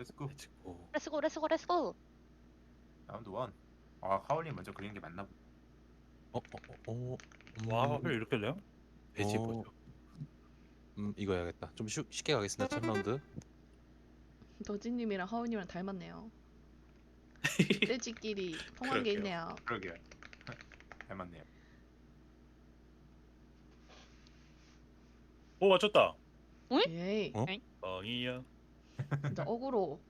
렛츠고. 렛츠고 렛츠고 렛츠고. 라운드 1. 아 하울님 먼저 그리는 게 맞나 보다. 와, 하필 이렇게 돼요? 배지 보죠. 이거 해야겠다. 좀 쉽게 가겠습니다. 첫 라운드. 더지님이랑 하우님이랑 닮았네요. 떼지끼리 통한 게 그러게요. 있네요. 그러게요. 잘 맞네요. 오, 맞췄다. 예이. 어? 뻥이야. 진짜 억울로.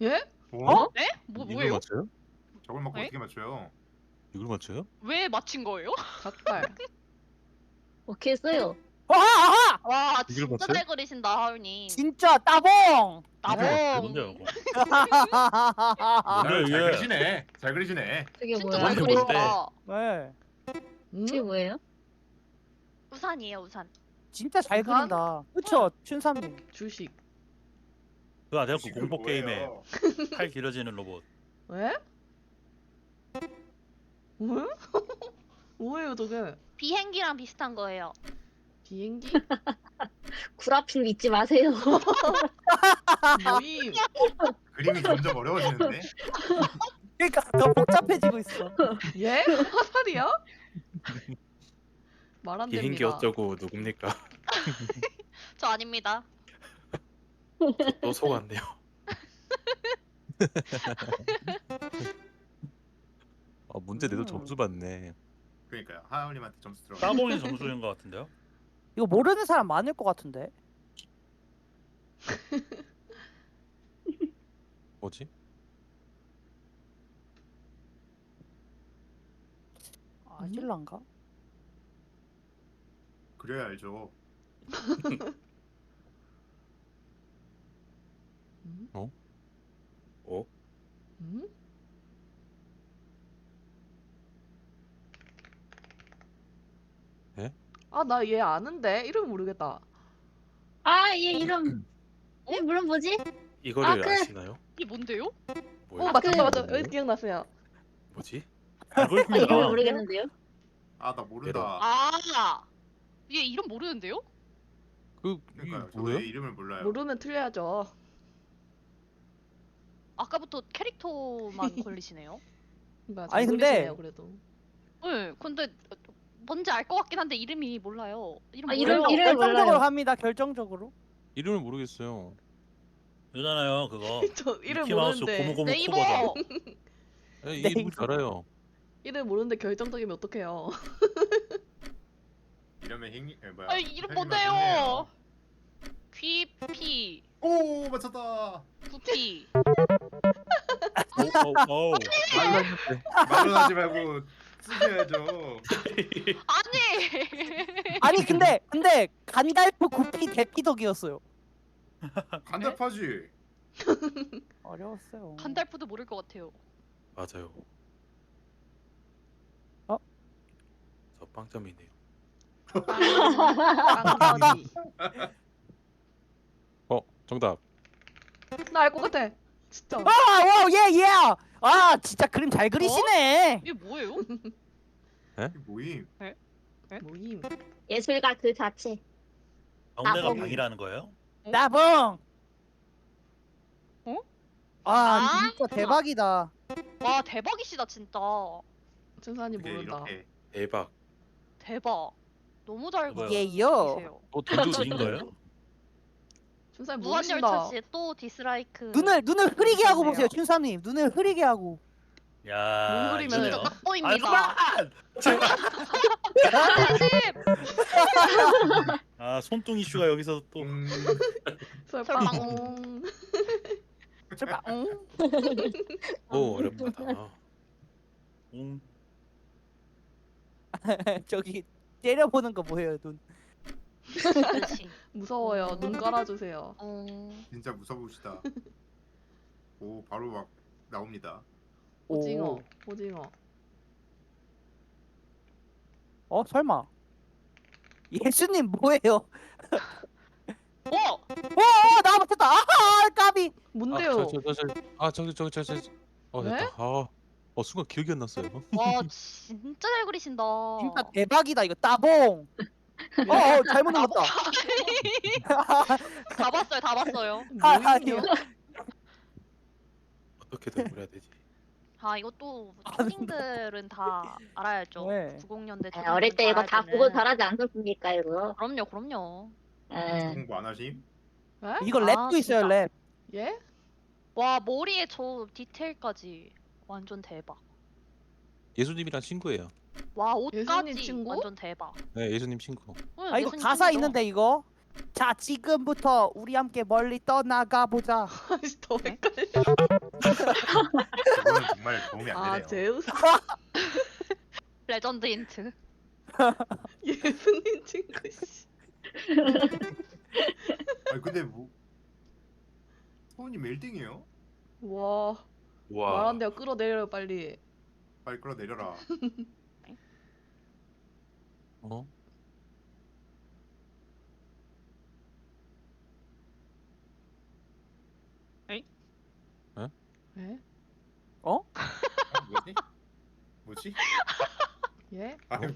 예? 어? 네? 이걸 뭐예요? 맞춰요? 저걸 맞고 에? 어떻게 맞춰요? 이걸 맞춰요? 왜 맞힌 거예요? 닭발. 오케이 했어요. 아하! 와 이걸 진짜 맞춰요? 잘 그리신다 하울님. 진짜 따봉! 나봉. 뭔데요, 이거? 잘 이게- 그리시네. 잘 그리시네. 그게 진짜 뭐야? 잘 뭔데? 그리신다. 네. 그게 뭐예요? 우산이에요 우산. 진짜 잘 우산? 그린다. 그쵸, 춘삼님. 주식. 그거 아세요? 그 지금 공포 게임에 뭐예요? 팔 길어지는 로봇. 왜? 왜? 뭐예요 저게? 비행기랑 비슷한 거예요. 비행기? 구라필 믿지 마세요. 모임. 그림이 점점 어려워지는데. 그러니까 더 복잡해지고 있어. 예? 화살이야? 말 안 됩니다. 비행기 어쩌고 누굽니까? 저 아닙니다. 또 속았네요. 문제 내도 점수 받네. 그러니까요. 하울님한테 점수 들어. 따봉이 점수인 것 같은데요? 이거 모르는 사람 많을 것 같은데. 뭐지? 아질란가? 그래야 알죠. 음? 어? 음? 에? 아, 나 얘 아는데? 이름 모르겠다. 아, 얘 이름. 얘 물론 뭐지? 이거를 아, 그- 아시나요? 이게 뭔데요? 뭐예요? 맞췄다, 그- 맞췄다. 기억났어요. 뭐지? 알고 아, 이름을 있습니다. 모르겠는데요. 아 나 모른다. 아, 얘 이름 모르는데요? 이게 그러니까요. 저도 뭐예요? 얘 이름을 몰라요. 모르면 틀려야죠. 아까부터 캐릭터만 걸리시네요. 그러니까 아니, 잘 근데- 그리시네요, 그래도. 네, 근데 뭔지 알 것 같긴 한데 이름이 몰라요. 이름 아, 뭐예요? 이름 결정적으로 몰라요. 합니다. 결정적으로. 이름을 모르겠어요. 이잖아요, 그거. 저 이름 미키마우스 모르는데. 고무고무 코 네이버. 버전. 이 네, 이름 이거. 알아요. 이름 모르는데 결정적이면 어떡해요. 이러면 뭐야? 아, 이름 헬기만 뭔데요? 귀피, 오 맞췄다. 구피. 오. 말로 말로 하지 말고 쓰셔야죠. 아니. 아니 근데 간달프 구피 대피덕이었어요. 간접하지. 어려웠어요. 간달프도 모를 것 같아요. 맞아요. 어? 저 빵점이네요. 깡다지. 정답. 나 알 것 같아. 진짜. 와, 예. 아, 진짜 그림 잘 그리시네. 이게 뭐예요? 이게 모임. 모임. 예술가 그 자체. 가운데가 따봉이. 방이라는 거예요? 나봉. 어? 아, 진짜 대박이다. 와 대박이시다 진짜. 천사님 이게 모른다. 이렇게 대박. 대박. 너무 잘 뭐야? 예요. 그리세요. 또 던져진 거예요? 천사님 무한열차 모르신다. 씨 또 디스라이크. 눈을 흐리게 하고 그러네요. 보세요, 춘삼님. 눈을 흐리게 하고. 야, 눈 그리면- 이거네요. 진짜 딱 아, 보입니다. 그만! 아, 손등 이슈가 여기서 또. 설빵. 제발. 오 어렵다. 응. 저기 때려보는 거 뭐예요, 눈? 그렇지. 무서워요. 눈 깔아주세요. 진짜 무서우시다. 오 바로 막 나옵니다. 오징어. 오. 오징어. 설마. 예수님 뭐예요? 어? 나 맞췄다. 아하, 까비. 뭔데요? 저기. 네? 됐다. 순간 기억이 안 났어요. 와 진짜 잘 그리신다. 진짜 대박이다. 이거 따봉. 잘못 눌렀다. 다 봤어요, 다 봤어요. 아니요. 어떻게든 그래야 되지. 아 이것도 초딩들은 다 알아야죠. 네. 90년대 아, 어릴 때 이거 다 국어 잘하지 않았습니까 이거? 그럼요, 그럼요. 예. 공부 안 하심? 에? 이거 아, 랩도 있어요, 진짜. 랩. 예? 와 머리에 저 디테일까지 완전 대박. 예수님이랑 친구예요. 와 예수님 옷까지 친구? 완전 대박. 네, 예수님 친구. 응, 아 이거 예수님 가사 친구죠. 있는데 이거. 자 지금부터 우리 함께 멀리 떠나가 보자. 아씨 더 네? 헷갈려. 그거는 정말 도움이 안 아 되네요. 제우스 레전드 힌트. 예수님 친구 씨. 아니 근데 뭐 소은님 1등이에요? 와 와. 말안 돼요. 끌어내려요 빨리. 빨리 끌어내려라. 어? 예? 뭐지? 뭐지? 예? 아니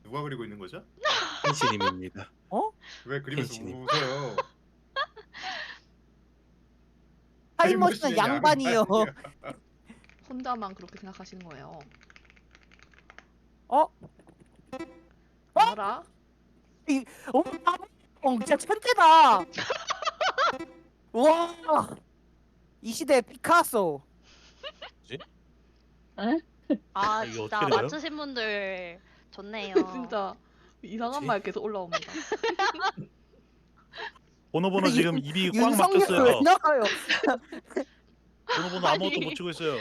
누가 그리고 있는 거죠? 펜시님입니다. 왜 그리면서 펜시님. 웃어요? 타임머신은 양반이요. 혼자만 그렇게 생각하시는 거예요. 어? 뭐라? 진짜 천재다. 와. 이 시대 피카소. 아 이거 진짜 어떻게 돼요? 맞추신 분들 좋네요. 진짜 이상한 뭐지? 말 계속 올라옵니다. 번호 지금 입이 꽉 윤석열 왜 막혔어요. 나가요? 번호 아무것도 못 치고 있어요.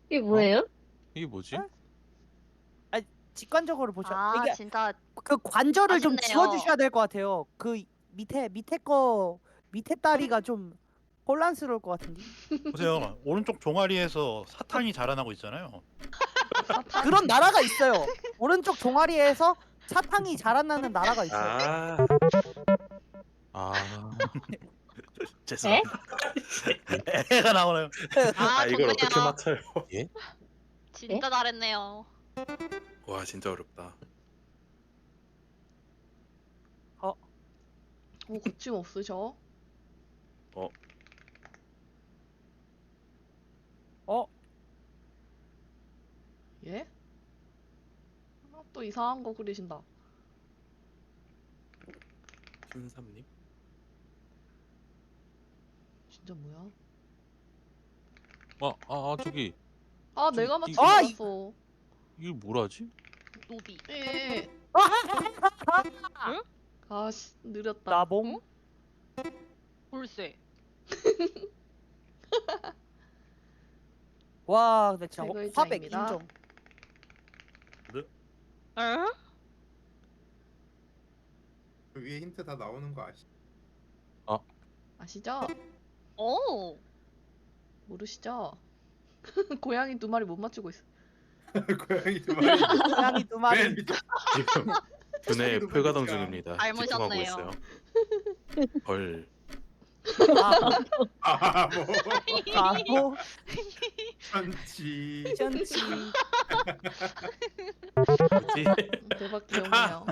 이게 뭐예요? 이게 뭐지? 직관적으로 보셔. 아 이게 진짜 그 관절을 좀 아쉽네요. 지워주셔야 될 것 같아요. 그 밑에 거 밑에 다리가 좀 혼란스러울 것 같은데. 보세요. 오른쪽 종아리에서 사탄이 자라나고 있잖아요. 그런 나라가 있어요. 오른쪽 종아리에서 사탕이 자라나는 나라가 있어요. 아. 죄송합니다. 애가 나오네요. 아 좋네요. 맞춰요? 진짜 잘했네요. 와 진짜 어렵다. 뭐 고침 없으셔? 예? 아, 또 이상한 거 그리신다. 심삼님? 진짜 뭐야? 저기 아 저- 내가 이- 맞추고 아, 났어. 이게 뭐라지? 노비. 예. 응? 아씨 느렸다. 나봉. 볼세. 와, 근데 진짜 제 화백 글자입니다. 인정. 응? 그 위에 힌트 다 나오는 거 아시죠? 아시죠? 오. 모르시죠? 고양이 2마리 못 맞추고 있어. 고양이 두 마리. 고양이 2마리. 맨 밑에. 지금 두뇌 소리도 풀가동 보니까. 중입니다. 닮으셨네요. 집중하고 있어요. 벌. 아, 뭐 가고 천치. 전치. 뭐지? 대박 귀엽네요.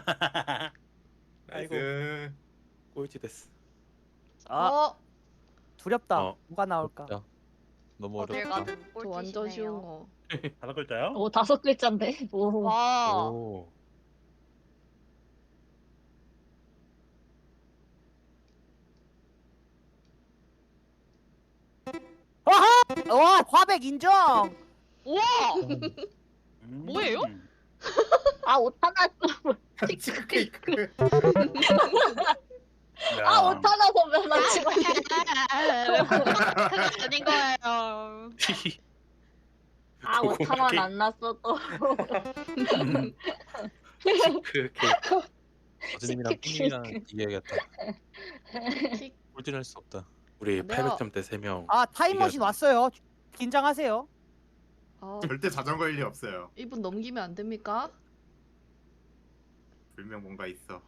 나이스. 꼴찌 됐어. 아, 두렵다. 어. 뭐가 나올까? 야, 너무 어딜 어렵다. 가든 저 꼴찌시네요. 완전 쉬운 거. 5글자요? 오 5글자인데. 오. 와. 오. 와, 화백 인정. 우와. 음. 뭐예요? 아 옷 하나 치크케이크. 야. 옷 하나 보면 맞추고 왜 그거 아닌 거예요. 아옷 하나는 안 났어 또. 그 케이크. 어제님이랑 삐님이랑 이겨야겠다. 킥. 꼴찌를 할 수 없다. 우리 안 돼요. 800점대 3명. 아, 타임머신 왔어요. 긴장하세요. 아 절대 자전거일 리 없어요. 이분 넘기면 안 됩니까? 분명 뭔가 있어.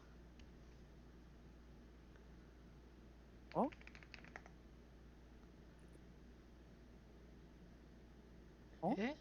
예?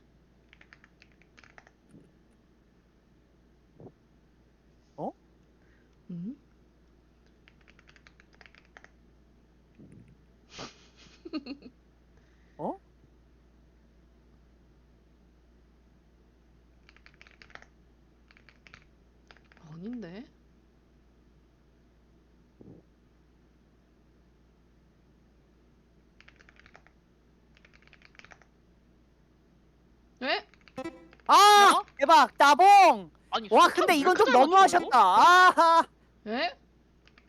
대박 따봉. 아니 와 숫자 근데 왜 이건 이렇게 좀 잘 너무하셨다. 아하. 에?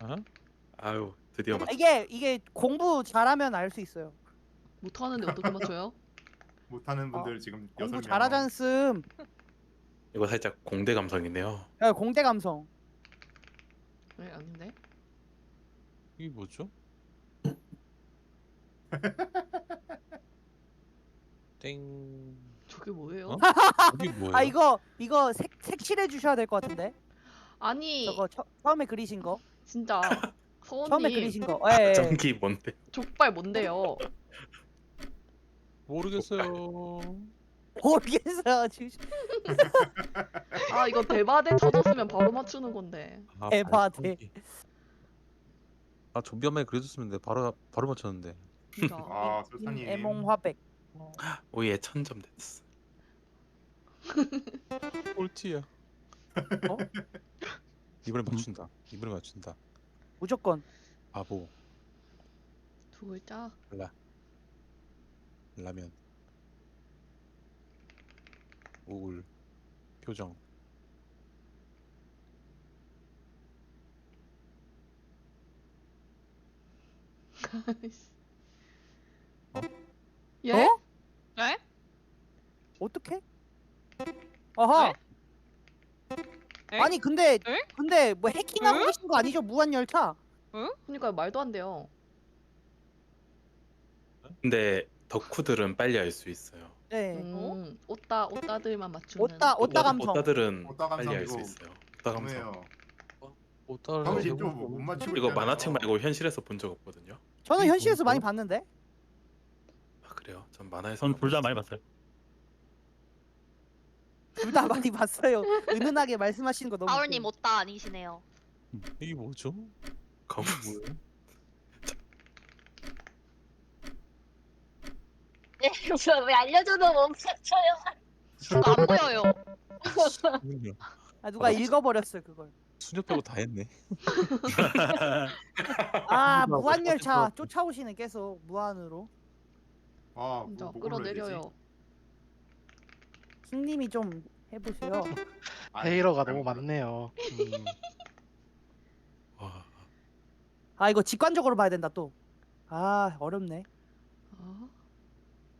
어? 아유 드디어 맞. 이게 공부 잘하면 알 수 있어요. 못하는데 어떻게 맞춰요? 못하는 분들 지금 공부 6명. 잘하잖음. 이거 살짝 공대 감성이네요. 야, 공대 감성. 네 아닌데. 이게 뭐죠? 땡. 저게 뭐예요? 어? 이게 뭐예요? 아 이거 색칠해 주셔야 될 것 같은데. 아니 저거 처음에 그리신 거. 진짜 처음에 서원님 그리신 거. 예. 예. 정기 뭔데? 족발 뭔데요? 모르겠어요. 모르겠어요. 지금. 아 이거 대바대 터졌으면 바로 맞추는 건데. 아, 에바데. 발전기. 아 좀비 한 마리 그려줬으면 돼. 바로 맞췄는데. 진짜. 아 설사님. 애몽화백. 오예 1000점 됐어. 꼴찌야. 어? 이번에 맞춘다. 이번에 맞춘다. 무조건. 바보. 두 글자. 라면. 우울. 표정. 예? 어? 네? 어떻게? 어허. 에? 아니 근데 에? 뭐 해킹하고 에? 계신 거 아니죠? 무한 열차. 그러니까 말도 안 돼요. 근데 덕후들은 빨리 알 수 있어요. 네. 옷다들만 맞추면. 옷다 감성. 오따들은 오따 빨리 알 수 감성이고. 있어요. 오따 감성. 뭐예요? 오따를 당신 좀못 맞추고 이거 있잖아요. 만화책 말고 현실에서 본 적 없거든요. 저는 이게 현실에서 많이 뭐죠? 봤는데. 아 그래요? 전 만화에서. 전 둘 다 많이 봤어요. 둘 다 많이 봤어요. 은은하게 말씀하시는 거 너무. 하울님 옷다 아니시네요. 이게 뭐죠? 검. 뭐예요? 네, 저왜 알려줘도 못 맞춰요. 이거 안 보여요. 아, 누가 읽어버렸어요 그걸. 수녀 빼고 다 했네. 아 무한 열차 쫓아오시는 계속 무한으로. 아 진짜 뭐 골라야 되지? 끌어내려요. 킹님이 좀 해보세요. 헤이러가 너무 많네요. 와. 아 이거 직관적으로 봐야 된다 또. 아 어렵네. 아,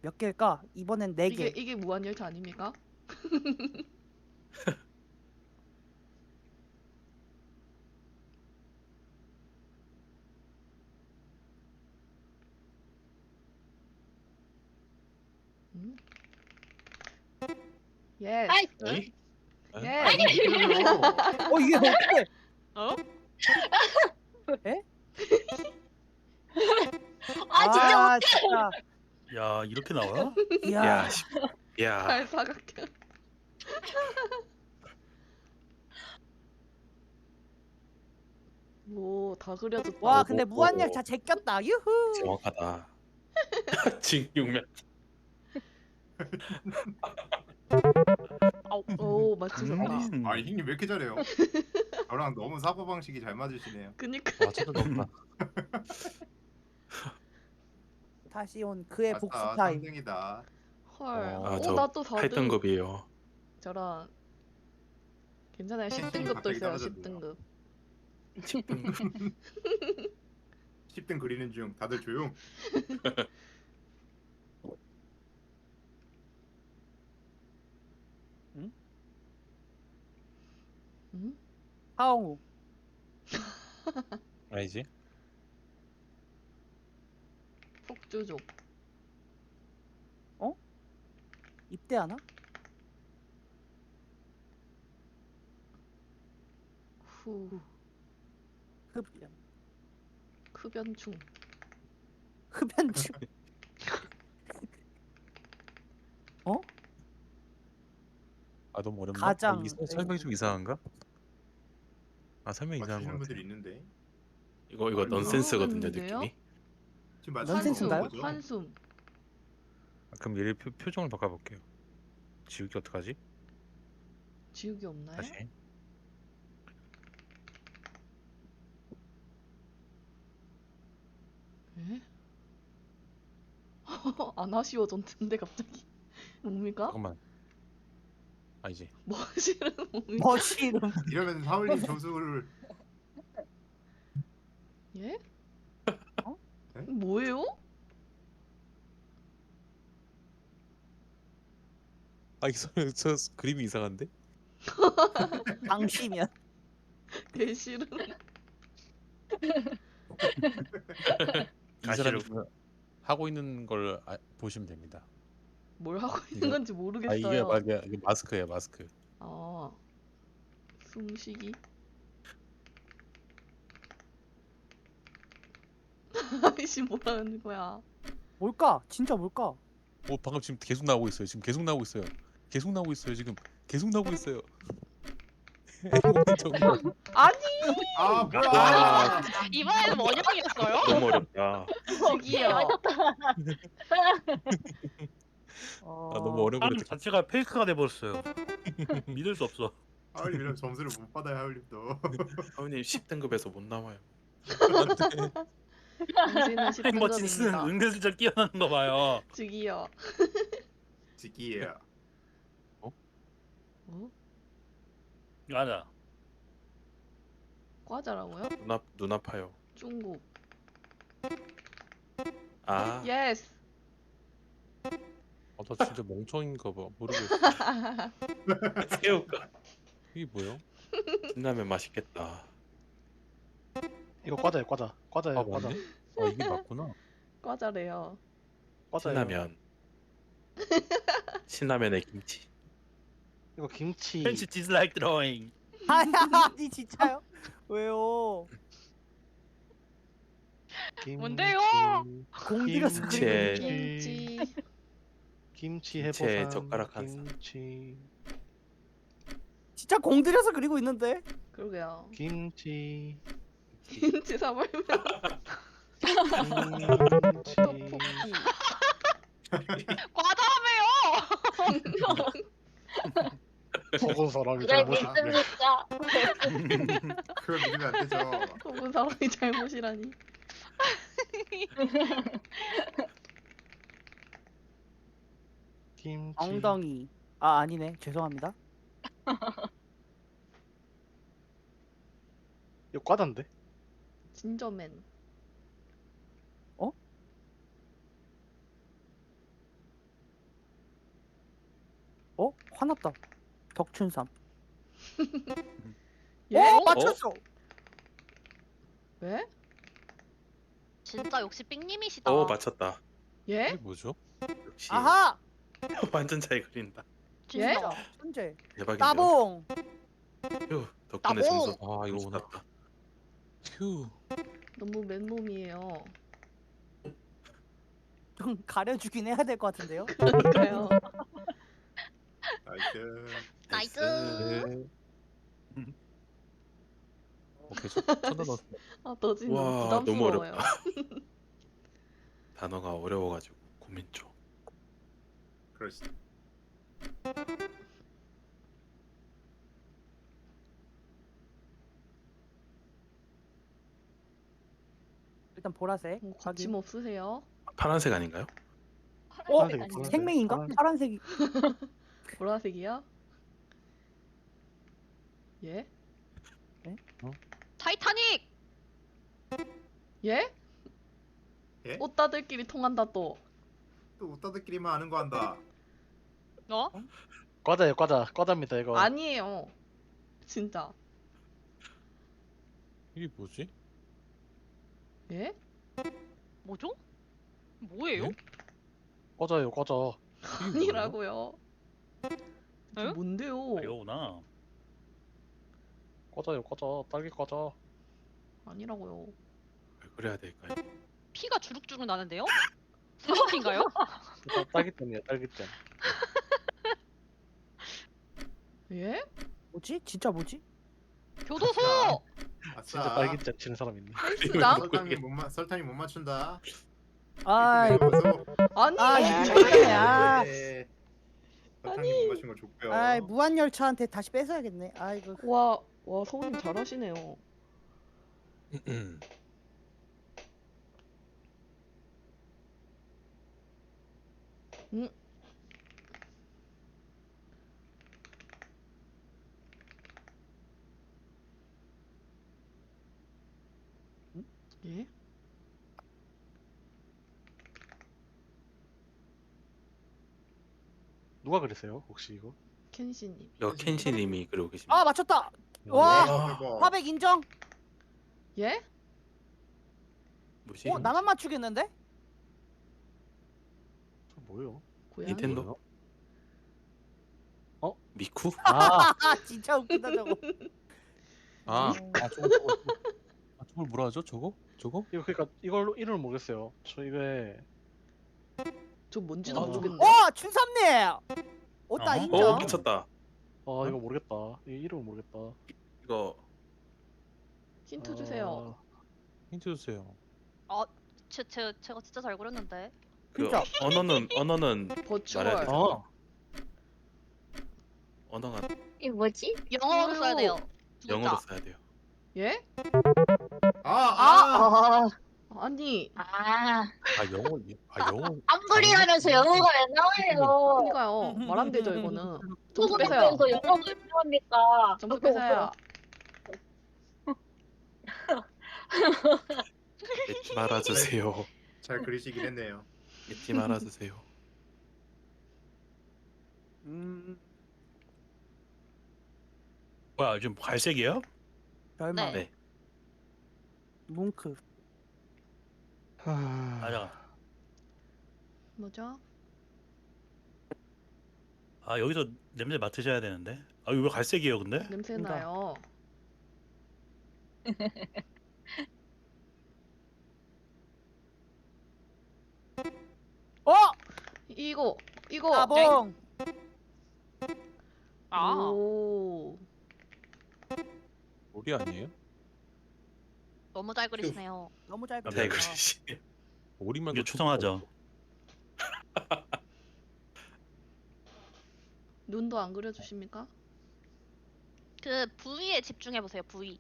몇 개일까? 이번엔 4개. 이게 무한열차 아닙니까? 음? 예. 아이, 어이? 예. 어 이게 어떻게? 어? 아 진짜 진짜. 야 이렇게 나와? 이야. 야, 야. 팔사각형. 오, 다 그려졌다. 와 근데 오, 무한 오. 열차 제꼈다. 유후. 정확하다. 징육면. 오, 맞추셨다. 아니 형님 왜 이렇게 잘해요? 저랑 너무 사고 방식이 잘 맞으시네요. 그니까. 와 진짜 높다. 다시 온 그의 복수 아싸 타임. 3등이다. 헐. 아, 오, 저 나또 4등. 8등급이에요. 저런. 괜찮아요. 갑자기 10등급도 있어요. 떨어졌네요. 10등급. 10등 그리는 중 다들 조용. 음? 하옹우. 알지? 폭주족. 입대하나? 후. 흡연. 흡연충. 흡연충. 아 너무 어렵나? 가장- 설명이 좀 이상한가? 아 설명 이상한 맞추시는 거 같아. 분들이 있는데. 이거 아니, 넌센스거든요 모르겠는데요? 느낌이. 지금 넌센스인가요? 거죠? 한숨. 아, 그럼 얘를 표정을 바꿔볼게요. 지우기 어떡하지? 지우기 없나요? 다시. 에? 안 아쉬워졌는데 갑자기. 뭡니까? 잠깐만. 아니지. 머시는 몸이. 머시름. 이러면 하울님 점수를 예? 어? 네? 뭐예요? 아 이거 저 그림이 이상한데? 당시면. 개싫은. 이 사람이 지금 하고 있는 걸 보시면 됩니다. 뭘 하고 있는 이거- 건지 아 모르겠어요. 이게 마스크예요, 마스크. 아, 숨쉬기. 아이씨 뭐라는 거야? 뭘까? 진짜 뭘까? 방금 지금 계속 나오고 있어요. 지금 계속 나오고 있어요. 계속 나오고 있어요. 지금 계속 나오고 있어요. 정말 아니 아 뭐야 와, 이번에는 원형이었어요? 너무 어렵다. 저기요. 너무 어려운 사람 거를 자체가 페이크가 돼버렸어요. 믿을 수 없어. 하울님 이러면 점수를 못 받아요 하울님도. 하울님 10등급에서 못 나와요. 당신은 행머진스는 10등급입니다. 은근슬쩍 끼어나는 거 봐요. 저기요. 지기예요. 어? 맞아. 과자라고요? 눈 아파요. 중국. 아, 예스. 나 진짜 멍청인가 봐. 모르겠어. 새우가. 이게 뭐야? 신라면 맛있겠다. 이거 과자예요, 과자. 과자예요, 아 과자. 맞네? 아 이게 맞구나. 과자래요. 과자예요. 신라면. 신라면에 김치. 이거 김치. 펜치 디slike drawing. 아니 진짜요? 왜요? 김치. 뭔데요? 공들여서 김치. 그리고 김치. 김치 김치에 해보산. 젓가락 한 쌍. 김치. 진짜 공들여서 그리고 있는데. 그러게요. 김치. 김치 사발면 김치. 떡볶이. 과자라며요! 속은 사람이 그래 잘못이. 믿습니까? 그걸 믿으면 안 되죠. 속은 사람이 잘못이라니. 김치. 엉덩이. 아 아니네. 죄송합니다. 이거 과자인데? 진저맨. 어? 화났다. 덕춘삼. 예? 어 맞췄어. 왜? 진짜 역시 삥님이시다. 맞췄다. 예? 이게 뭐죠? 역시 아하. 완전 잘 그린다. 진짜. 진짜 천재. 대박인데요. 따봉. 휴, 덕분에 따봉! 점수 아 이거 오늘 났다. 휴. 너무 맨몸이에요. 좀 가려주긴 해야 될 것 같은데요. 그러니까요. 나이스. 나이스. 오케이 천다 넣었어. 아, 너진 와, 너무 너무 부담스러워요. 단어가 어려워가지고 고민 좀. 그러시. 일단 보라색. 뭐 확인. 거침 없으세요? 파란색 아닌가요? 어? 파란색이 파란색. 생맹인가? 파란색. 파란색이. 보라색이요? 예? 타이타닉! 예? 예? 오따들끼리 통한다 또. 또 웃다들끼리만 아는 거 한다. 어? 과자예요, 과자. 과자입니다, 이거. 아니에요. 진짜. 이게 뭐지? 예? 뭐죠? 뭐예요? 예? 과자예요, 과자. 이게 뭐예요? 아니라고요. 이게 에? 뭔데요? 아, 이거구나. 과자예요, 과자. 딸기 과자. 아니라고요. 왜 그래야 될까요? 피가 주룩주룩 나는데요? 스모피인가요? 이거 딸기잼이에요, 딸기잼. 예? 뭐지? 진짜 뭐지? 교도소! 아싸. 진짜 딸기잼 치는 사람 있네. 헬스장? 설탕이 못 맞춘다. 아 이거. 아니. 아 이거 아. 설탕이 못 맞춘 거 줬고요. 아 무한열차한테 다시 뺏어야겠네. 아 이거. 와, 서훈님 잘하시네요. 누가 그랬어요? 혹시 이거? 켄시님. 이거 켄시님이 그러고 계십니다. 아 맞췄다. 와 대박. 화백 인정. 예? 뭐지? 나만 맞추겠는데? 저 뭐예요? 고양이? 닌텐도? 미쿠? 아, 진짜 웃긴다 저거. 저걸 뭐라 하죠? 저거? 이거 그러니까 이걸로 이름을 모르겠어요. 저 이게 저 뭔지도 어. 모르겠네. 춘삼님. 어따 어허. 인정. 미쳤다. 이거 모르겠다. 이 이름을 모르겠다. 이거 힌트 주세요. 힌트 주세요. 제가 진짜 잘 그렸는데. 그 진짜. 언어는 버추얼. 말해야 되죠. 어. 언어가 이게 뭐지? 영어로 써야 돼요. 두 영어로 글자. 써야 돼요. 예? 아, 아니 아, 영어. 한글이라면서 영어가 왜 나와요? 그러니까요. 말 안 되죠 이거는. 점수 소금 빼세요. 학교에서 영어가 왜 필요합니까? 점수 빼세요. 잊지 말아주세요. 잘 그리시긴 했네요. 잊지 말아주세요. 뭐야 지금 갈색이에요? 별말. 네. 네. 뭉크. 맞아. 뭐죠? 아 여기서 냄새 맡으셔야 되는데. 아 이거 왜 갈색이에요 근데? 냄새 그러니까. 나요. 어 이거. 나봉. 아, 오. 우리 아니에요? 너무 잘 그리시네요. 너무 잘 잘 그렸다. 그리시. 우리만 이게 추성하죠. 눈도 안 그려주십니까? 그 부위에 집중해 보세요. 부위.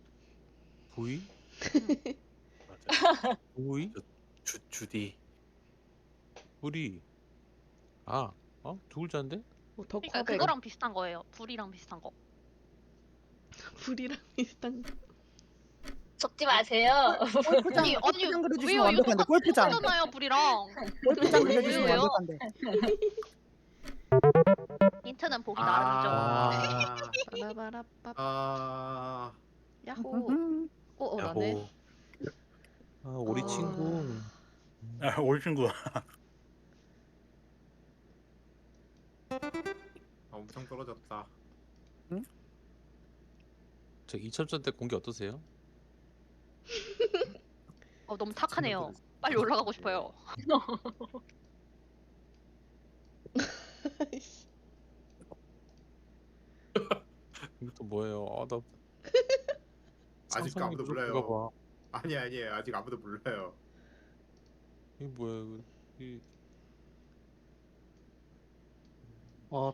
부위? 맞아. 부위? 주디. 우리. 두 글자인데? 뭐 그러니까 덕화백. 그거랑 비슷한 거예요. 불이랑 비슷한 거. 불이랑 비슷한 거. 적지 마세요. 골프장 아니, 골프장 그려주시면 왜요? 완벽한데 골프장. 똑같잖아요, 불이랑. 골프장 그려주시면 왜요? 완벽한데. 힌트는 보기 나름이죠. 빠라바라빠. 야호. 나네. 야호. 우리 아. 친구. 올 친구. 엄청 떨어졌다. 저 2000점 때 공기 어떠세요? 너무 탁하네요. 빨리 올라가고 싶어요. 이것도 뭐예요? 나 아직도 아무도 상상력이 몰라요. 부족한가 봐. 아니에요. 아직 아무도 몰라요. 이게 뭐야? 이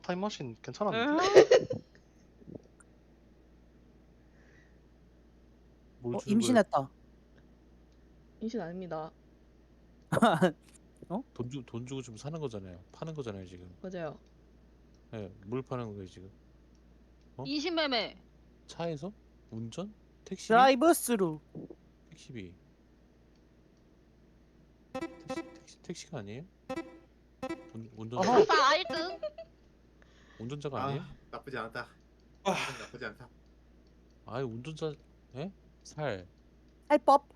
타임머신 괜찮았는데. 뭘 주는 거예요? 임신했다. 임신 아닙니다. 돈 주고 좀 사는 거잖아요. 파는 거잖아요 지금. 맞아요. 네, 물 파는 거예요 지금. 인신매매. 차에서? 운전? 택시비? 드라이브 스루. 택시비. 택시가 아니에요? 운전자? 어허. 아싸 1등. 운전자가 아니에요? 나쁘지 않다. 나쁘지 않다. 아니 운전자 살법.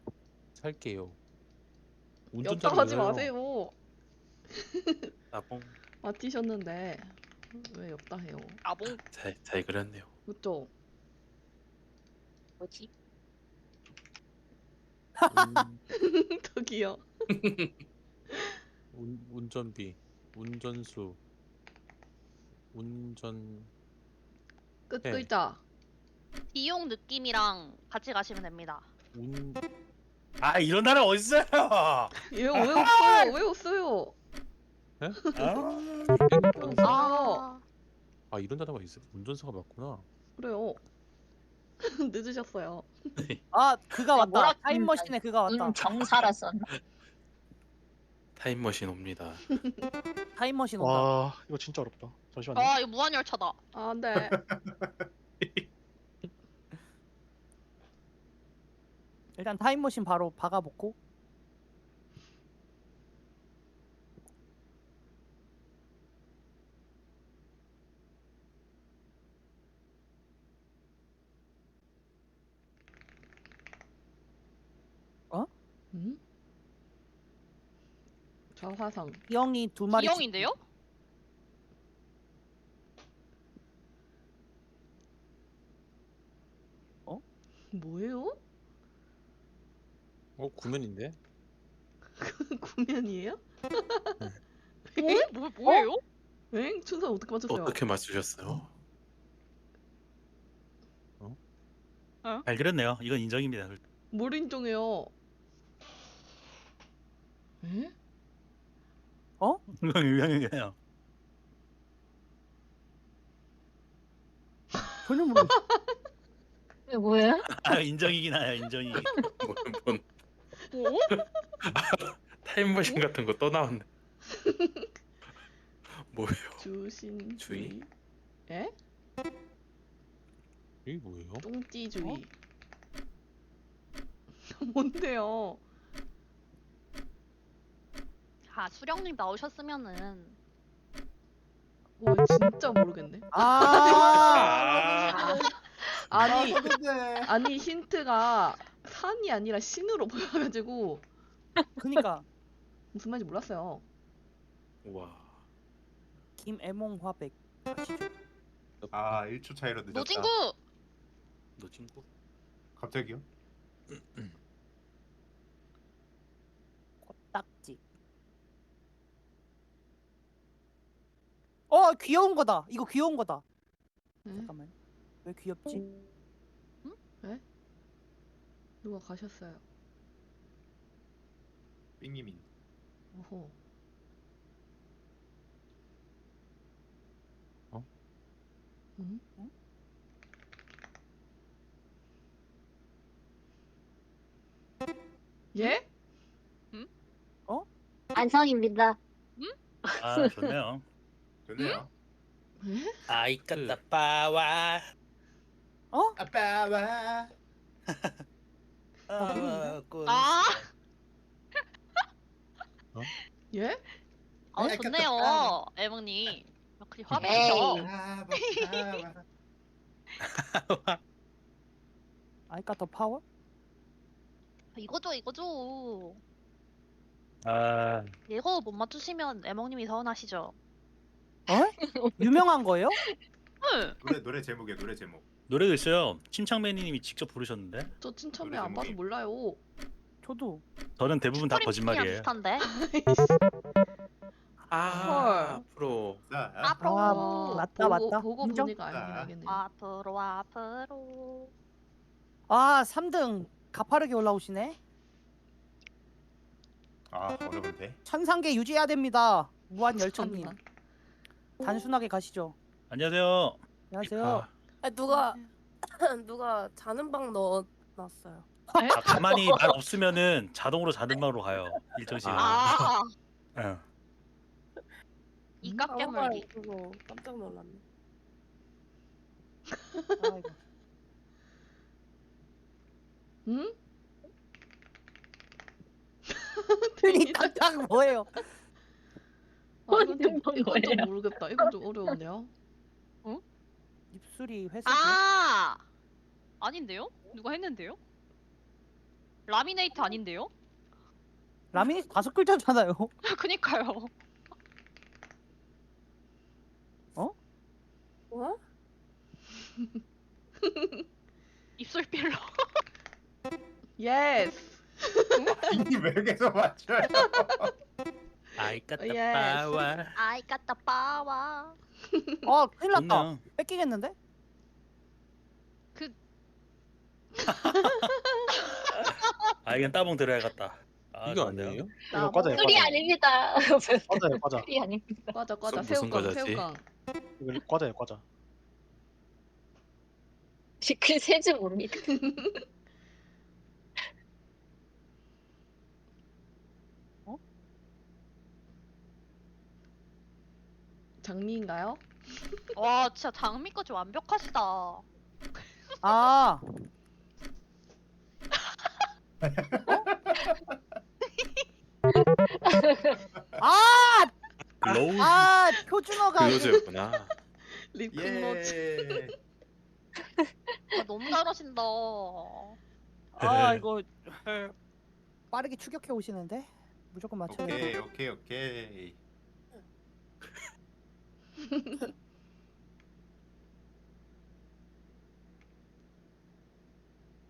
살게요. 엽다 하지 마세요. 나봉. 맞히셨는데 왜 엽다 해요? 아봉. 잘 그렸네요. 그쵸? 뭐지? 저기요. 운전비, 운전수, 운전 끝 네. 글자. 비용 느낌이랑 같이 가시면 됩니다. 아 이런 나라 어딨어요? 왜 없어요? 왜 없어요? 아. 아 이런 단어가 있어. 운전사가 맞구나. 그래요. 늦으셨어요. 그가 왔다. 뭐라 타임머신에 그가 왔다. 정사라 썼나? 타임머신 옵니다. 타임머신 온다. 와 이거 진짜 어렵다. 잠시만요. 이거 무한열차다. 아, 네. 일단 타임머신 바로 박아놓고. 응? 좌화상. 기영이 두 마리. 기영인데요? 뭐예요? 구면인데? 구면이에요? 뭐예요? 엥? 춘사 어떻게 맞췄어요? 어떻게 맞추셨어요? 잘 그렸네요. 이건 인정입니다. 뭘 인정해요? 에? 이건 유명해요. 전혀 모르겠어. 이게 뭐예요? 아 인정이긴 하요 인정이. 뭔 뭐? 타임머신 같은 거 또 나왔네. 뭐예요? 주신 주의? 에? 이게 뭐예요? 똥띠주의. 뭔데요? 아 수령님 나오셨으면은 와 진짜 모르겠네. 아. 아니 근데 아니 힌트가 산이 아니라 신으로 보여가지고 그니까 무슨 말인지 몰랐어요. 우와. 김애몽 화백. 아시죠? 아 1초 차이로 늦었다. 노진구 너 친구? 갑자기요? 코딱지. 귀여운 거다. 이거 귀여운 거다. 응? 잠깐만. 왜 귀엽지? 누가 가셨어요? 삥님이. 오호. 어? 응? 예? 안성입니다. 아 좋네요. 좋네요. 에? 아이 까다 빠와. 아빠와. 아 예? 좋네요 애몽님 역시 에이. 화백이죠. 아이까 더 파워? 이거죠 아 이거 못 맞추시면 애몽님이 서운하시죠. 유명한 거예요? 응. 노래 제목이야 노래 제목. 노래도 있어요. 침착맨님이 직접 부르셨는데 저 친척이 노래 안 봐서 제목이. 몰라요. 저도. 저는 대부분 다 슈프림 거짓말이에요. 비슷한데. 아 앞으로. 자, 앞으로 아, 맞다, 맞다. 보고 인정? 보니까 알긴 아. 알겠네요. 앞으로 3등 가파르게 올라오시네. 아 어려운데. 천상계 유지해야 됩니다. 무한 열천님. 잠깐만. 단순하게 가시죠. 안녕하세요. 안녕하세요. 누가 누가 자는 방 넣어놨어요. 가만히 말 없으면은 자동으로 자는 방으로 가요. 일정 시간. 아 응. 이 정말 깎여물기. 그거 깜짝 놀랐네. 아이고. 응? 이 딱딱 뭐예요? 이건 좀 뭐예요? 모르겠다. 이건 좀 어려운데요. 입술이 회색. 아닌데요? 누가 했는데요? 라미네이트 아닌데요? 라미네이트 5글자잖아요. 그니까요. 뭐? 입술 필러. 예스. 왜 계속 맞춰요? 아이 까딱 예. 빠와. 아이 까따 빠와. 큰일 났다. 좋네요. 뺏기겠는데? 아 이건 따봉 들어야겠다. 아, 이거 좋네요. 아니에요? 이거 과자예요. 술이 과자. 아닙니다. 과자예요. 과자. 술이 아닙니다. 과자 무슨 새우깡 과자지? 새우깡. 이거 과자예요. 과자. 그 세지 뭡니다. 장미인가요? 와 진짜 장미까지 완벽하시다. 아. 로우. 표준어가 글로즈였구나. 립글로즈. 예. 너무 잘하신다. 이거 빠르게 추격해 오시는데 무조건 맞춰야 돼. 오케이.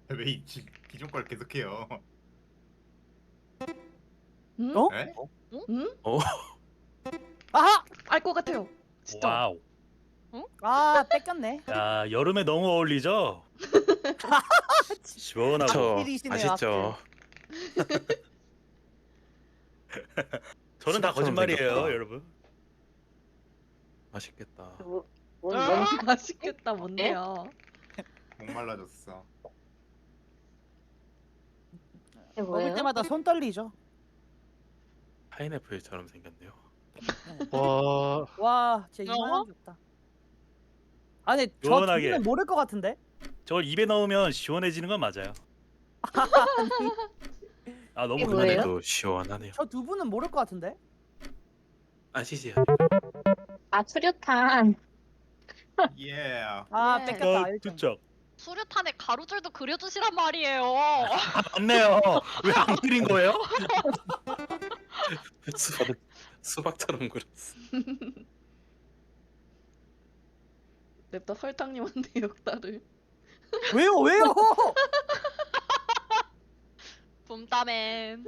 왜 기존 걸 계속해요? 응? 어? 에? 응? 아하! 알 것 같아요. 진짜. 와우. 아 뺏겼네. 야 여름에 너무 어울리죠? 시원하고. 저 필이시네요, 아시죠? 저는 다 수박처럼 거짓말이에요, 생겼다. 여러분. 맛있겠다. 맛있겠다 뭔데요? 목말라졌어. 이게 먹을 뭐예요? 때마다 손 떨리죠. 파인애플처럼 생겼네요. 와 와, 진짜 이만한 게 없다. 아니 저 시원하게. 두분은 모를 것 같은데? 저걸 입에 넣으면 시원해지는 건 맞아요. 아 너무 이게 그러네. 뭐예요? 이번에도 시원하네요. 저 두 분은 모를 것 같은데? 아시지? 아 수류탄. 예. 아 예. 뺏겼다. 1점. 투척. 수류탄에 가루줄도 그려주시란 말이에요. 맞네요. 왜 안 그린 거예요? 수박처럼 그렸어. 냅다 설탕님한테 역다를. 왜요? 붐따맨.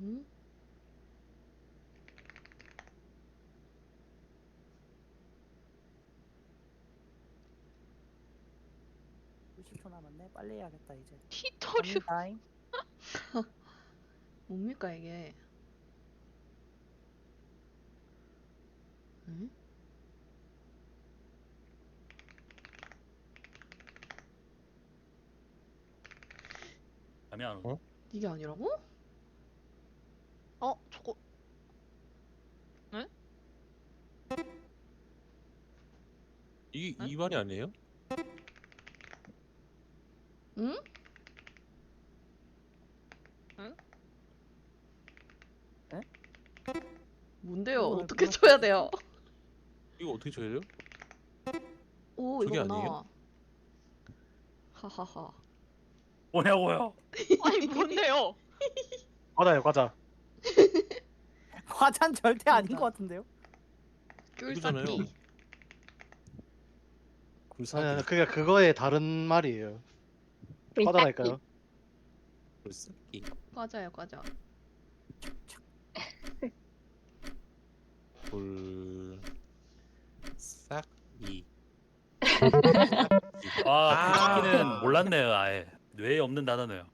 응? 초 남았네. 빨리 해야겠다 이제. 티토류. 갑니다잉. 뭡니까 이게? 응? 감이 안 오. 어? 이게 아니라고? 저거 이게 이 말이 아니에요? 응? 뭔데요? 이거는 어떻게 그렇- 쳐야 돼요? 이거 어떻게 쳐야 돼요? 오 저게 이거구나. 아니에요? 하하하. 뭐냐고요? 아니 뭔데요? 과자예요 과자. 과찬 절대 아닌 것 같은데요? 이거잖아요. 귤사기. 아니 굴사기. 그게 그거의 다른 말이에요. 과자라니까요. 굴사기. 과자요 과자. 굴사기. 아, 굴삭기는 몰랐네요. 아예 뇌에 없는 단어네요.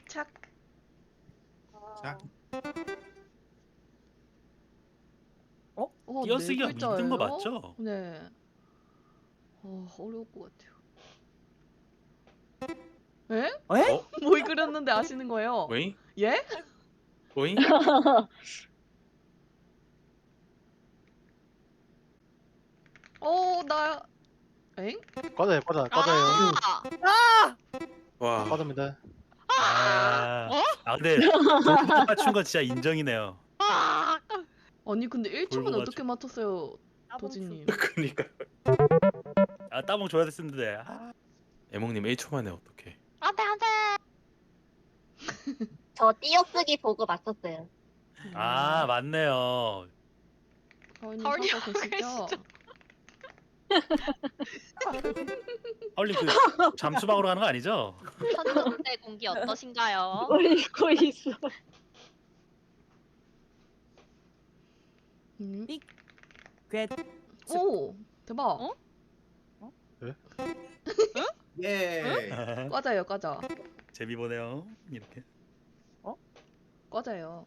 착. 자, 띄어쓰기가 네 힘든 거 글자예요? 맞죠? 네. 어려울 것 같아요. 에? 에? 뭘 그렸는데 아시는 거예요? 오잉? 예? 오잉? 나. 엥? 과자예요 과자예요. 아! 와. 과자입니다. 아 근데 돌고 맞춘 건 진짜 인정이네요. 아! 아니 근데 1초면 돌고 어떻게 맞췄어요, 도진님? 그니까. 아 따봉 줘야 됐었는데. 애몽님 1초 만에 어떡해. 안돼 안돼. 저 띄어쓰기 보고 맞췄어요. 아 맞네요. 가은이 가은이 사고 계시죠? 헐리 그 잠수방으로 가는 거 아니죠? 천둥대 공기 어떠신가요? 올리고 있어. 괴. 오 대박. 어? 예. 과자예요 과자. 재미 보네요. 이렇게. 과자예요.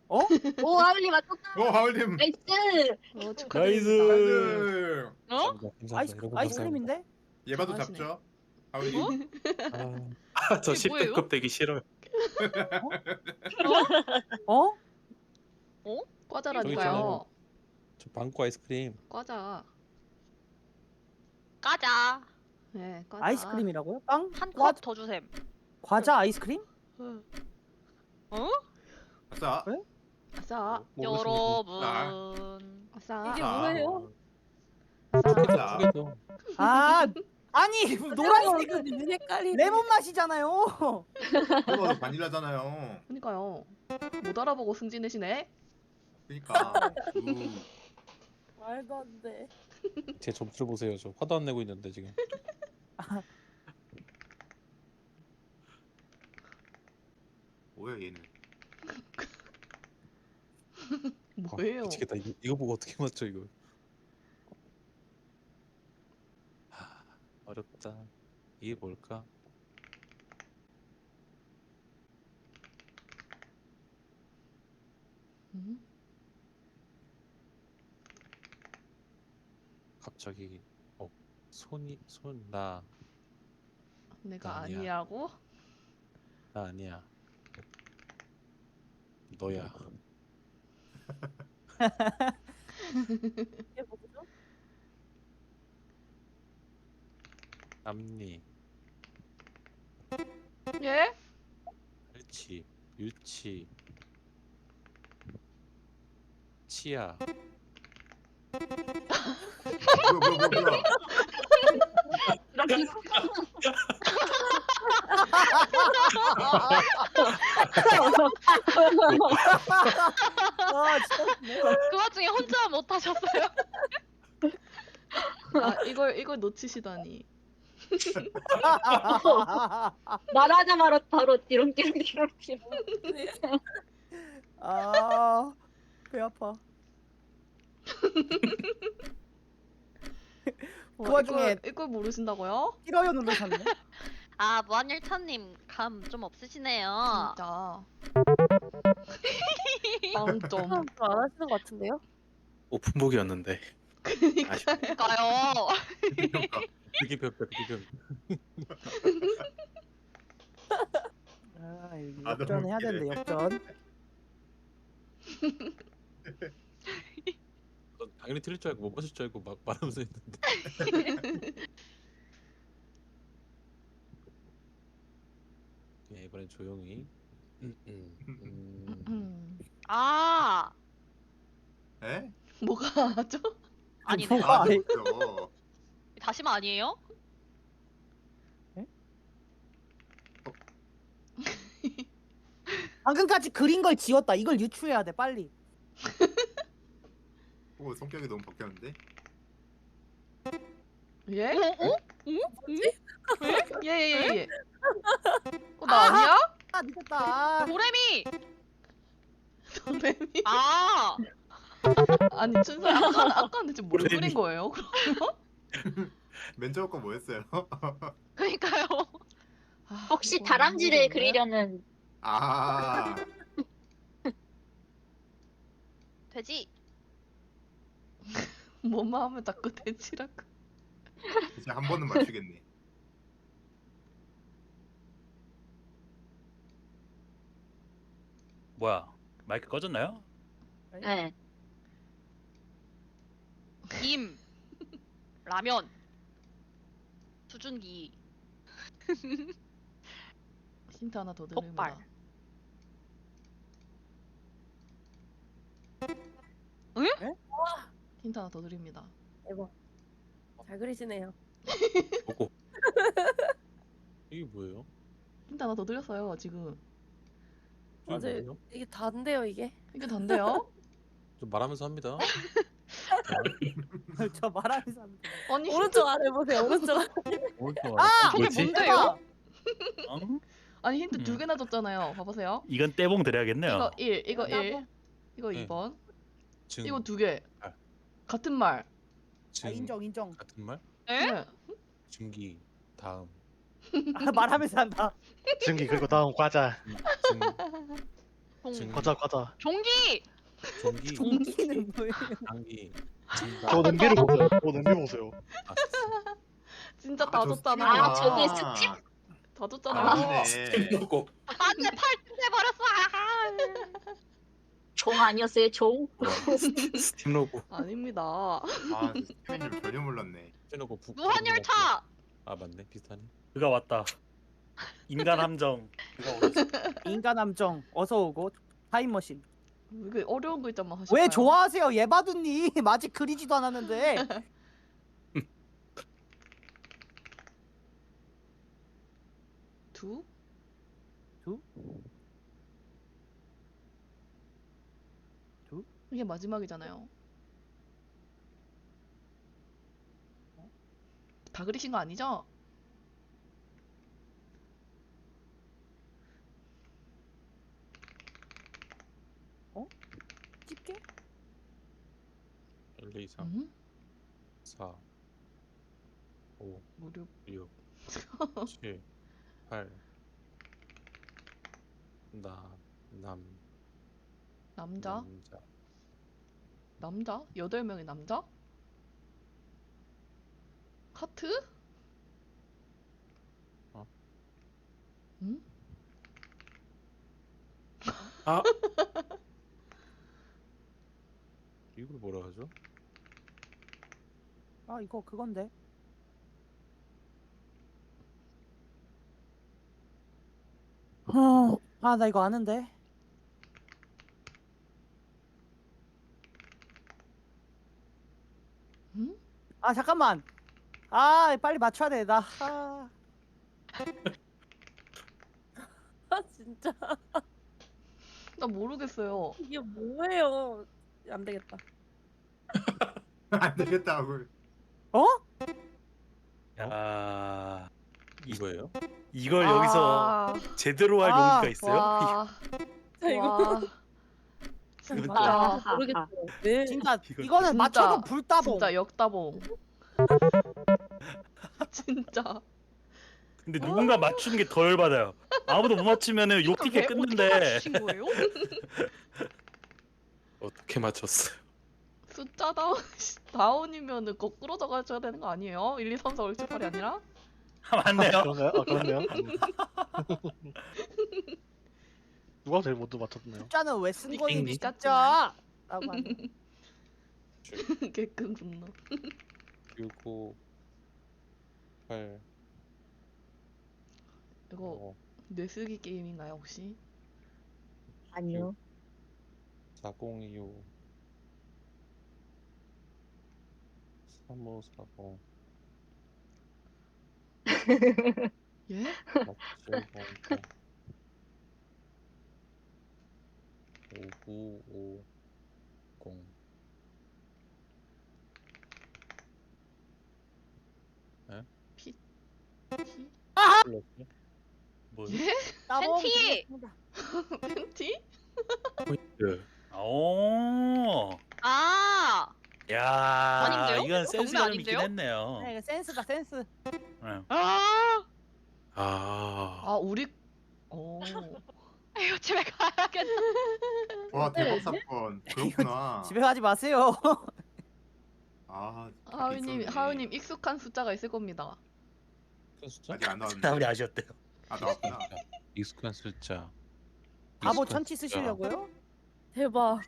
오 하울리 맞췄다. 오 하울님. 나이스. 축하드립니다. 나이스. 어? 아이스크림인데? 얘 봐도 잘하시네. 잡죠. 하울님. 저 이게 뭐예요? 10등급 되기 싫어요. 어? 과자라니까요. 저 방구 아이스크림. 과자. 까자. 네 과자. 아이스크림이라고요? 빵? 한 컵 더 주셈. 과자 아이스크림? 아싸. 아싸. 여러분. 아싸. 이게 아. 뭐예요? 자, 투게더. 아 아니 노란색 눈 색깔이 레몬 맛이잖아요. 이거 바닐라잖아요. 그니까요. 못 알아보고 승진해시네. 그러니까. 말도 안 돼. 제 점수를 보세요. 저 화도 안 내고 있는데 지금. 뭐야 얘는? 뭐예요? 미치겠다. 이거 보고 어떻게 맞춰 이거. 어렵다. 이게 뭘까? 음? 갑자기 손나 내가 아니야. 아니라고? 나 아니야. 너야. 이게 뭐죠? 앞니, 예? 팔치, 유치, 치아. 뭐야? 아 진짜. 그 와중에 혼자 못 하셨어요? 아 이걸 놓치시다니. 말하자마자 바로 띠롱띠롱띠롱띠롱. 아배 아파. 와, 와중에- 이걸 모르신다고요? 싫어요 누르셨네. 아 무한열차님 감 좀 없으시네요. 진짜. 빵점. 안 하시는 것 같은데요? 오픈북이었는데. 아쉽네. 그러니까요. 그러니까. 되게 배웠다. 되게 배웠다. 아 이거 아, 너무 역전 해야 웃기네. 되는데 역전. 전 당연히 틀릴 줄 알고 못 맞을 줄 알고 막 말하면서 했는데. 네, 이번엔 조용히. 아 에? 뭐가 하죠? 아니네. 뭐가 아니- 그렇죠. 다시마 아니에요? 방금까지 그린 걸 지웠다. 이걸 유추해야 돼 빨리. 오 성격이 너무 바뀌었는데? 예? 어? 예예예. 나 아니야? 아 늦었다. 도레미. 도레미. 아 아니 춘서 아까는 지금 뭘 도레미. 그린 거예요? 맨 처음 거 뭐였어요? 그러니까요. 아, 혹시 이거 다람쥐를 모르겠네. 그리려는 아 돼지. 뭐만 하면 자꾸 돼지라고. 이제 한 번은 맞추겠네. 뭐야? 마이크 꺼졌나요? 네. 김. 라면. 수증기. 힌트 하나 더 드립니다. 족발. 응? 힌트 하나 더 드립니다. 대박. 잘 그리시네요. 보고. 이게 뭐예요? 힌트 하나 더 드렸어요 지금. 이게 맞아요. 뭐예요? 이게 다인데요, 이게? 이게 단데요? 좀 말하면서 합니다. 저 말하면서 합니다. 아니 오른쪽 아래 보세요. 오른쪽 아래. 아 저게 뭐지? 뭔데요? 응? 아니 힌트 두 음. 개나 줬잖아요. 봐보세요. 이건 떼봉 드려야겠네요. 이거 1, 이거 나도. 1, 이거 네. 2번, 증, 이거 두 개. 아. 같은 말. 증, 아, 인정. 같은 말? 에? 네. 증기, 다음. 아, 말하면서 한다. 증기 그리고 다음 과자. 증, 종. 증, 과자. 종기. 종기, 종기는 뭐예요? 장기, 저 증가. 냄비를 보세요. 저 냄비 보세요. 아, 진짜 다 저 줬잖아. 아, 저게 스티브구나. 스티브. 다 줬잖아. 아니네. 보고. 안돼 팔 떼버렸어. 종 아니었어요? 종? 스팀 로고. 아닙니다. 아 스티븐님 전혀 몰랐네. 해놓고 무한열차. 아 맞네 비슷하네. 그가 왔다. 인간 함정. 그가 오셨어. 인간 함정 어서 오고 타임머신. 이게 어려운 글자만 하시나요? 왜 좋아하세요 예바두님? 아직 그리지도 않았는데. 두? 두? 두? 이게 마지막이잖아요. 다 그리신 거 아니죠? 집게? 1, 2, 3, 응? 4, 5, 무릎 6, 7, 8. 남자. 남자? 8명의 남자? 하트? 어? 응? 아 이걸 뭐라 하죠? 아 이거 그건데. 아 나 이거 아는데. 응? 아 잠깐만. 아 빨리 맞춰야 돼. 나. 아. 아 진짜 나 모르겠어요. 이게 뭐예요? 안 되겠다. 안 되겠다고. 어? 야, 이거예요? 이걸 여기서 제대로 할 아, 용기가 있어요? 와, 자 이거 와, 진짜. 진짜, 모르겠어요. 네. 진짜 이거 이거는 진짜, 맞춰도 불따봉. 진짜 역다봉. 진짜. 근데 누군가 맞추는 게 더 열받아요. 아무도 못 맞추면은 욕 티켓 어떻게 끊는데. 맞추신 거예요? 어떻게 맞췄어요? 숫자 다운이면은 거꾸로 적어줘야 되는 거 아니에요? 1, 2, 3, 4, 5, 6, 7, 8이 아니라? 맞네요. 그런가요? 아 그렇네요. 누가 제일 먼저 맞췄나요? 숫자는 왜 쓴 거니? 띵띵. 진짜. 라고 하네. 개끈 분노. 6, 5, 8, 이거 5, 뇌쓰기 게임인가요 혹시? 아니요. 4025, 3540, 예? 4700, 5950. 피? 플러스 뭐? 예? 따봉 팬티! 드리겠습니다. 팬티? 포인트. 오. 아, 야, 아닌데요? 이건 경매 센스가 좀 있긴 아닌데요? 했네요. 네, 이거 센스다 센스. 네. 아, 아 우리 오. 이거 집에 가야겠다. 와 대박 사건. 그렇구나. 집에 가지 마세요. 아 하은님, 하은님 익숙한 숫자가 있을 겁니다. 큰 숫자? 아직 안 나왔는데. 아무리 아쉬웠대요. 아 나왔구나. 익숙한 숫자. 바보 익숙한 천치 숫자. 쓰시려고요? 대박.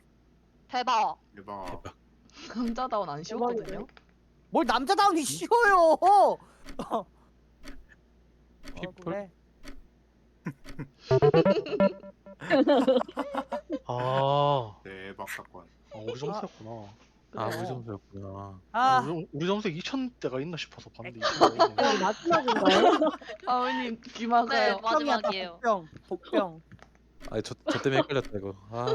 대박. 대박. 대박. 남자다운 안 쉬웠거든요. 뭘 남자다운이 쉬워요. 피플? 그래. 아, 대박 사건. 우리 점수였구나. 아 그래요. 우리 점수였구나. 아, 우리 점수 2000대가 있나 싶어서 봤는데 마지막인가요? 하은님 귀 네, 막아요. 마지막이에요. 복병. 복병. 아저 때문에 헷갈렸다 이거. 아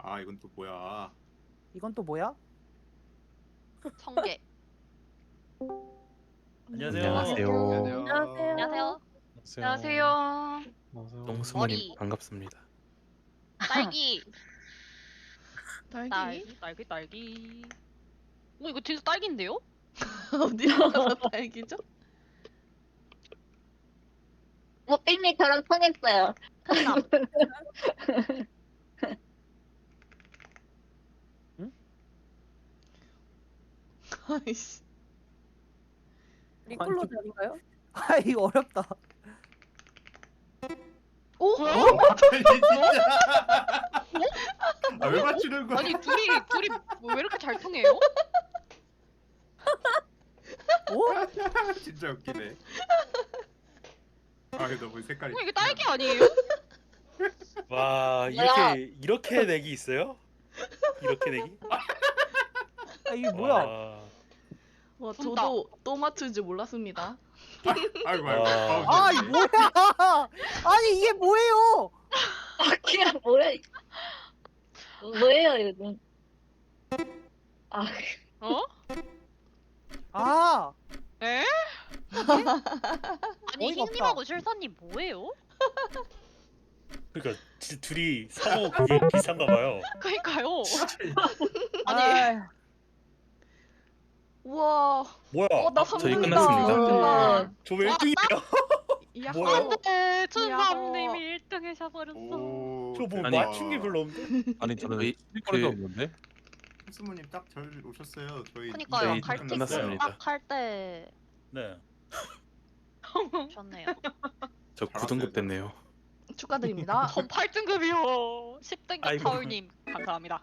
아 이건 또 뭐야? 이건 또 뭐야? 성게. 안녕하세요. 안녕하세요. 안녕하세요. 안녕하세요. 농수모님 머리. 반갑습니다. 딸기. 딸기? 딸기. 이거 진짜 딸기인데요? 어디서 딸기죠? ปิ๊미 저랑 통했어요. 콩남. 아이씨. 리콜로드 아닌가요? 아 이거 어렵다. 오? 아니 진짜. 아왜 맞추는 거야? 아니 둘이 왜 이렇게 잘 통해요? 진짜 웃기네. 아 이거 너무 색깔이. 이게 딸기 아니에요? 와, 뭐야? 이렇게 내기 있어요? 이렇게 내기? 아 이게 뭐야? 와, 와 본다. 저도 또 맞출 줄 몰랐습니다. 아이고 아, 이 뭐야? 아니 이게 뭐예요? 그냥 뭐야? 뭐예요 이거? 아, 어? 아, 에? 아니 어이가 없다. 흰님하고 실사님 뭐예요? 그러니까 둘이 사고 그게 비슷한가 봐요. 그니까요. 아니 아이, 우와. 뭐야? 나 저희 성공이다. 끝났습니다. 저 왜 1등이야? 야. 뭐야? 안돼 춘삼님이 1등 해셔버렸어. 저뭐 아니, 맞춘 게 별로 없는데? 아니 저는 저희 스피커도 그- 없는데. 스무님 딱 잘 오셨어요. 저희 그니까요. 저희 갈틱스 끝났습니다. 딱할때 네. 좋네요. 저 9등급 됐네요. 축하드립니다. 전 8등급이요. 10등급 아이고. 타올님 감사합니다.